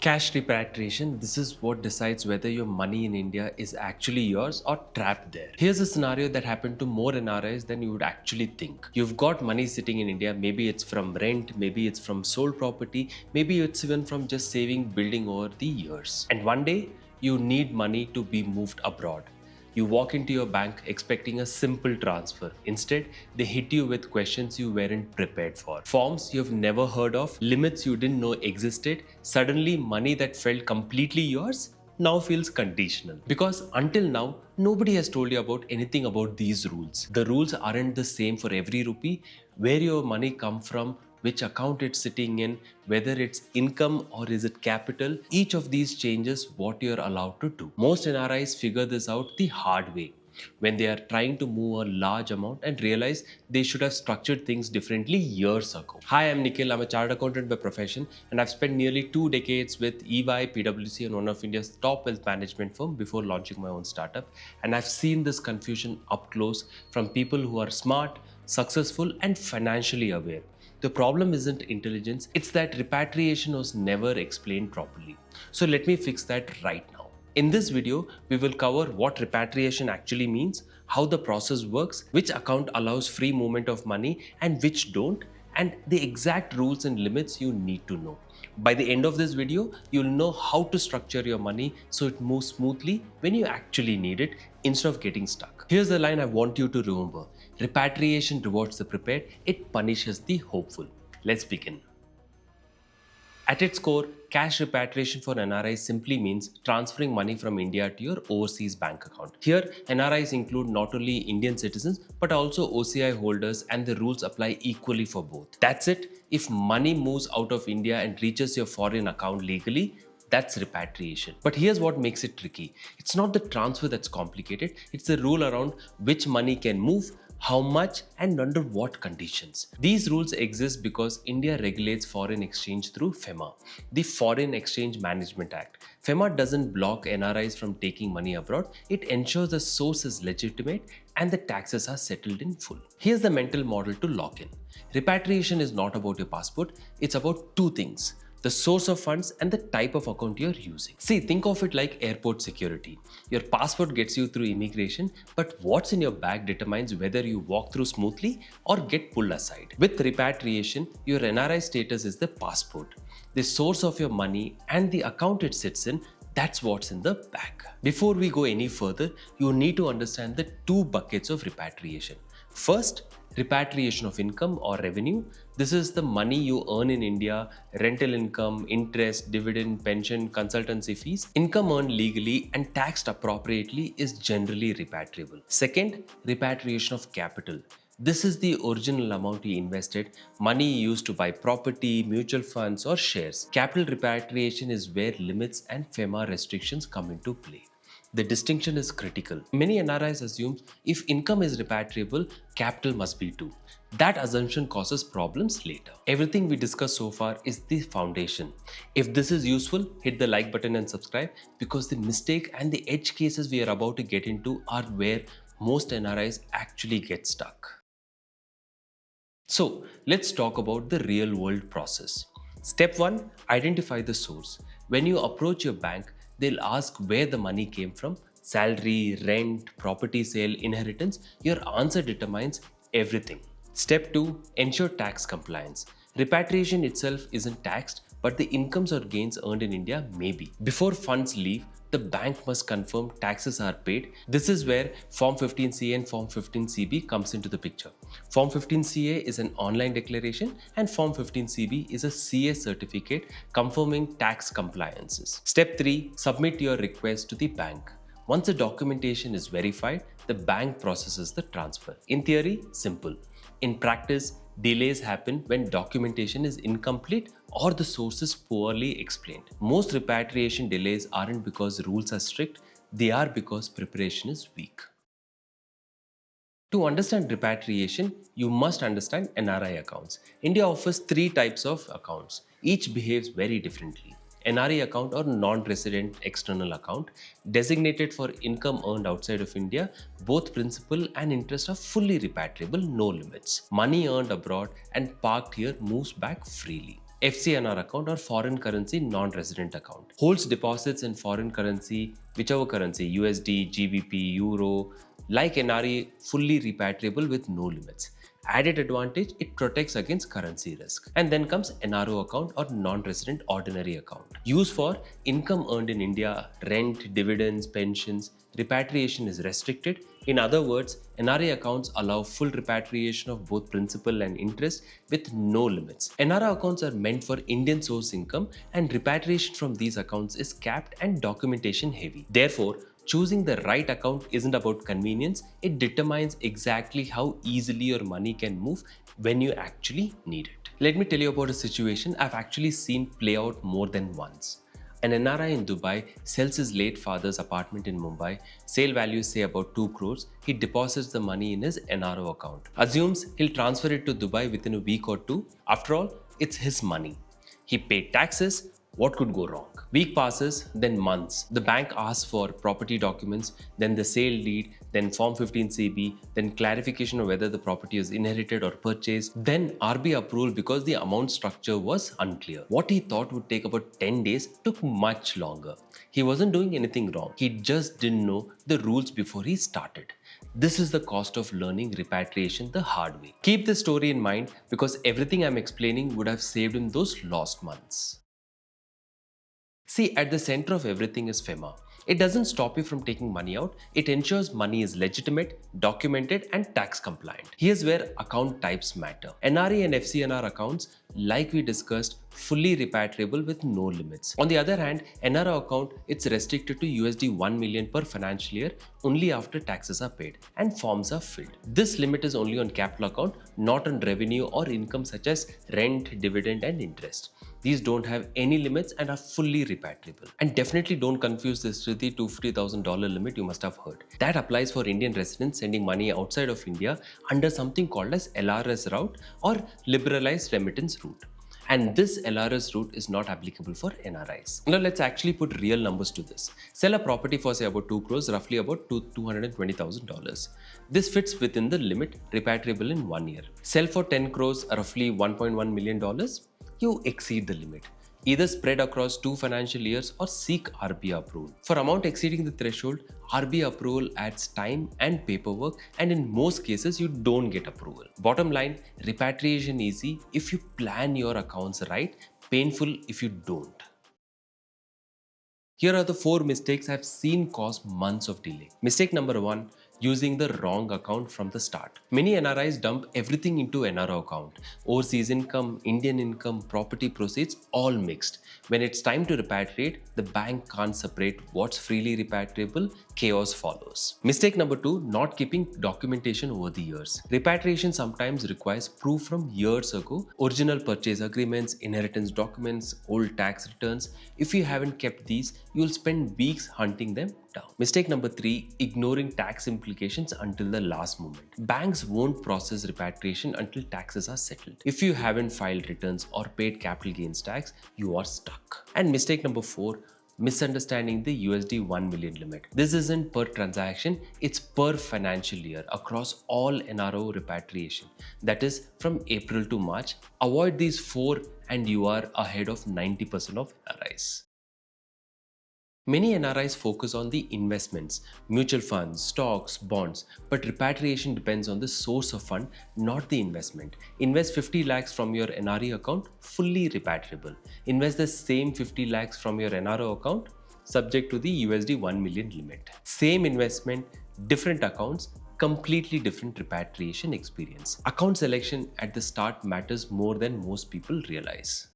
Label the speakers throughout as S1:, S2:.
S1: Cash repatriation, this is what decides whether your money in India is actually yours or trapped there. Here's a scenario that happened to more NRIs than you would actually think. You've got money sitting in India, maybe it's from rent, maybe it's from sold property, maybe it's even from just saving building over the years. And one day, you need money to be moved abroad. You walk into your bank expecting a simple transfer. Instead, they hit you with questions you weren't prepared for. Forms you've never heard of, limits you didn't know existed, suddenly money that felt completely yours now feels conditional. Because until now, nobody has told you about anything about these rules. The rules aren't the same for every rupee, where your money come from, which account it's sitting in, whether it's income or is it capital. Each of these changes what you're allowed to do. Most NRIs figure this out the hard way when they are trying to move a large amount and realize they should have structured things differently years ago. Hi, I'm Nikhil. I'm a chartered accountant by profession and I've spent nearly 2 decades with EY PwC and one of India's top wealth management firm before launching my own startup. And I've seen this confusion up close from people who are smart, successful and financially aware. The problem isn't intelligence, it's that repatriation was never explained properly. So let me fix that right now. In this video, we will cover what repatriation actually means, how the process works, which account allows free movement of money and which don't, and the exact rules and limits you need to know. By the end of this video, you'll know how to structure your money so it moves smoothly when you actually need it instead of getting stuck. Here's the line I want you to remember. Repatriation rewards the prepared, it punishes the hopeful. Let's begin. At its core, cash repatriation for NRIs simply means transferring money from India to your overseas bank account. Here, NRIs include not only Indian citizens but also OCI holders, and the rules apply equally for both. That's it. If money moves out of India and reaches your foreign account legally, that's repatriation. But here's what makes it tricky. It's not the transfer that's complicated, it's the rule around which money can move, how much and under what conditions. These rules exist because India regulates foreign exchange through FEMA, the Foreign Exchange Management Act. FEMA doesn't block NRIs from taking money abroad, it ensures the source is legitimate and the taxes are settled in full. Here's the mental model to lock in. Repatriation is not about your passport, it's about two things: the source of funds and the type of account you're using. See, think of it like airport security. Your passport gets you through immigration, but what's in your bag determines whether you walk through smoothly or get pulled aside. With repatriation, your NRI status is the passport. The source of your money and the account it sits in, that's what's in the bag. Before we go any further, you need to understand the two buckets of repatriation. First, repatriation of income or revenue. This is the money you earn in India: rental income, interest, dividend, pension, consultancy fees. Income earned legally and taxed appropriately is generally repatriable. Second, repatriation of capital. This is the original amount you invested, money you used to buy property, mutual funds or shares. Capital repatriation is where limits and FEMA restrictions come into play. The distinction is critical. Many NRIs assume if income is repatriable, capital must be too. That assumption causes problems later. Everything we discussed so far is the foundation. If this is useful, hit the like button and subscribe, because the mistake and the edge cases we are about to get into are where most NRIs actually get stuck. So let's talk about the real world process. Step 1, identify the source. When you approach your bank, they'll ask where the money came from: salary, rent, property sale, inheritance. Your answer determines everything. Step 2, ensure tax compliance. Repatriation itself isn't taxed, but the incomes or gains earned in India may be. Before funds leave, the bank must confirm taxes are paid. This is where Form 15CA and Form 15CB comes into the picture. Form 15CA is an online declaration and Form 15CB is a CA certificate confirming tax compliances. Step 3, submit your request to the bank. Once the documentation is verified, the bank processes the transfer. In theory, simple. In practice, delays happen when documentation is incomplete or the source is poorly explained. Most repatriation delays aren't because rules are strict, they are because preparation is weak. To understand repatriation, you must understand NRI accounts. India offers 3 types of accounts. Each behaves very differently. NRI account or non-resident external account, designated for income earned outside of India. Both principal and interest are fully repatriable, no limits. Money earned abroad and parked here moves back freely. FCNR account or foreign currency non-resident account. Holds deposits in foreign currency, whichever currency, USD, GBP, Euro, like NRI, fully repatriable with no limits. Added advantage, it protects against currency risk. And then comes NRO account or non-resident ordinary account. Used for income earned in India, rent, dividends, pensions. Repatriation is restricted. In other words, NRI accounts allow full repatriation of both principal and interest with no limits. NRI accounts are meant for Indian source income, and repatriation from these accounts is capped and documentation heavy. Therefore, choosing the right account isn't about convenience, it determines exactly how easily your money can move when you actually need it. Let me tell you about a situation I've actually seen play out more than once. An NRI in Dubai sells his late father's apartment in Mumbai. Sale value say about 2 crores. He deposits the money in his NRO account. Assumes he'll transfer it to Dubai within a week or two. After all, it's his money. He paid taxes. What could go wrong? Week passes, then months. The bank asks for property documents, then the sale deed, then Form 15CB, then clarification of whether the property is inherited or purchased, then RB approval because the amount structure was unclear. What he thought would take about 10 days took much longer. He wasn't doing anything wrong. He just didn't know the rules before he started. This is the cost of learning repatriation the hard way. Keep this story in mind because everything I'm explaining would have saved him those lost months. See, at the center of everything is FEMA. It doesn't stop you from taking money out, it ensures money is legitimate, documented, and tax compliant. Here's where account types matter. NRI and FCNR accounts, like we discussed, fully repatriable with no limits. On the other hand, NRI account, it's restricted to USD 1 million per financial year only after taxes are paid and forms are filled. This limit is only on capital account, not on revenue or income such as rent, dividend, and interest. These don't have any limits and are fully repatriable. And definitely don't confuse this with the $250,000 limit you must have heard. That applies for Indian residents sending money outside of India under something called as LRS route or liberalized remittance route. And this LRS route is not applicable for NRIs. Now let's actually put real numbers to this. Sell a property for say about 2 crores, roughly about $220,000. This fits within the limit repatriable in 1 year. Sell for 10 crores, roughly $1.1 million. You exceed the limit. Either spread across 2 financial years or seek RBI approval. For amount exceeding the threshold, RBI approval adds time and paperwork, and in most cases you don't get approval. Bottom line, repatriation easy if you plan your accounts right, painful if you don't. Here are the 4 mistakes I've seen cause months of delay. Mistake number 1, using the wrong account from the start. Many NRIs dump everything into NRO account. Overseas income, Indian income, property proceeds, all mixed. When it's time to repatriate, the bank can't separate what's freely repatriable, chaos follows. Mistake number 2, not keeping documentation over the years. Repatriation sometimes requires proof from years ago, original purchase agreements, inheritance documents, old tax returns. If you haven't kept these, you'll spend weeks hunting them down. Mistake number 3, ignoring tax implications until the last moment. Banks won't process repatriation until taxes are settled. If you haven't filed returns or paid capital gains tax, you are stuck. And mistake number 4, misunderstanding the USD 1 million limit. This isn't per transaction, it's per financial year across all NRO repatriation. That is from April to March. Avoid these 4 and you are ahead of 90% of NRIs. Many NRIs focus on the investments, mutual funds, stocks, bonds, but repatriation depends on the source of fund, not the investment. Invest 50 lakhs from your NRI account, fully repatriable. Invest the same 50 lakhs from your NRO account, subject to the USD 1 million limit. Same investment, different accounts, completely different repatriation experience. Account selection at the start matters more than most people realize.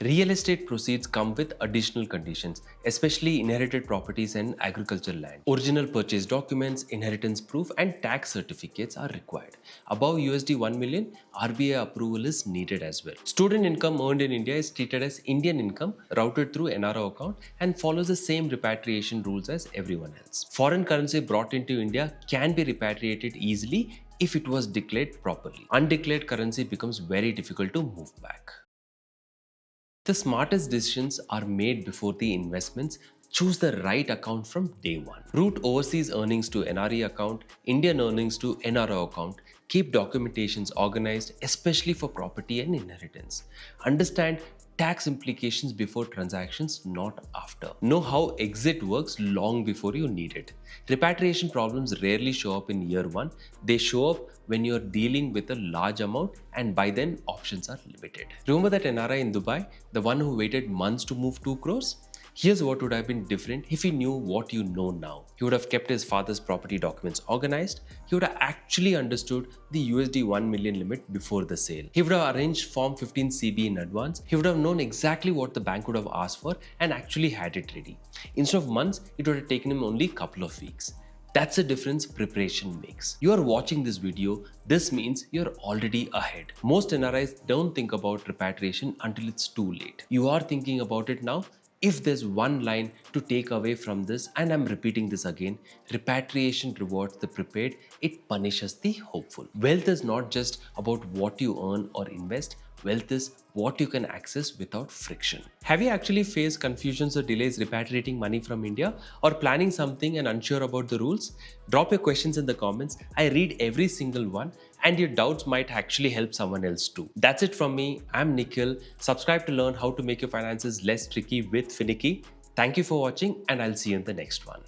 S1: Real estate proceeds come with additional conditions, especially inherited properties and agricultural land. Original purchase documents, inheritance proof, and tax certificates are required. Above USD 1 million, RBI approval is needed as well. Student income earned in India is treated as Indian income routed through NRO account and follows the same repatriation rules as everyone else. Foreign currency brought into India can be repatriated easily if it was declared properly. Undeclared currency becomes very difficult to move back. The smartest decisions are made before the investments. Choose the right account from day one. Route overseas earnings to NRI account, Indian earnings to NRO account. Keep documentations organized, especially for property and inheritance. Understand tax implications before transactions, not after. Know how exit works long before you need it. Repatriation problems rarely show up in year one, they show up when you're dealing with a large amount, and by then options are limited. Remember that NRI in Dubai, the one who waited months to move 2 crores? Here's what would have been different if he knew what you know now. He would have kept his father's property documents organized. He would have actually understood the USD 1 million limit before the sale. He would have arranged Form 15 CB in advance. He would have known exactly what the bank would have asked for and actually had it ready. Instead of months, it would have taken him only a couple of weeks. That's the difference preparation makes. You are watching this video, this means you're already ahead. Most NRIs don't think about repatriation until it's too late. You are thinking about it now. If there's one line to take away from this, and I'm repeating this again, repatriation rewards the prepared, it punishes the hopeful. Wealth is not just about what you earn or invest, wealth is what you can access without friction. Have you actually faced confusions or delays repatriating money from India, or planning something and unsure about the rules? Drop your questions in the comments. I read every single one, and your doubts might actually help someone else too. That's it from me. I'm Nikhil. Subscribe to learn how to make your finances less tricky with FinNiki. Thank you for watching, and I'll see you in the next one.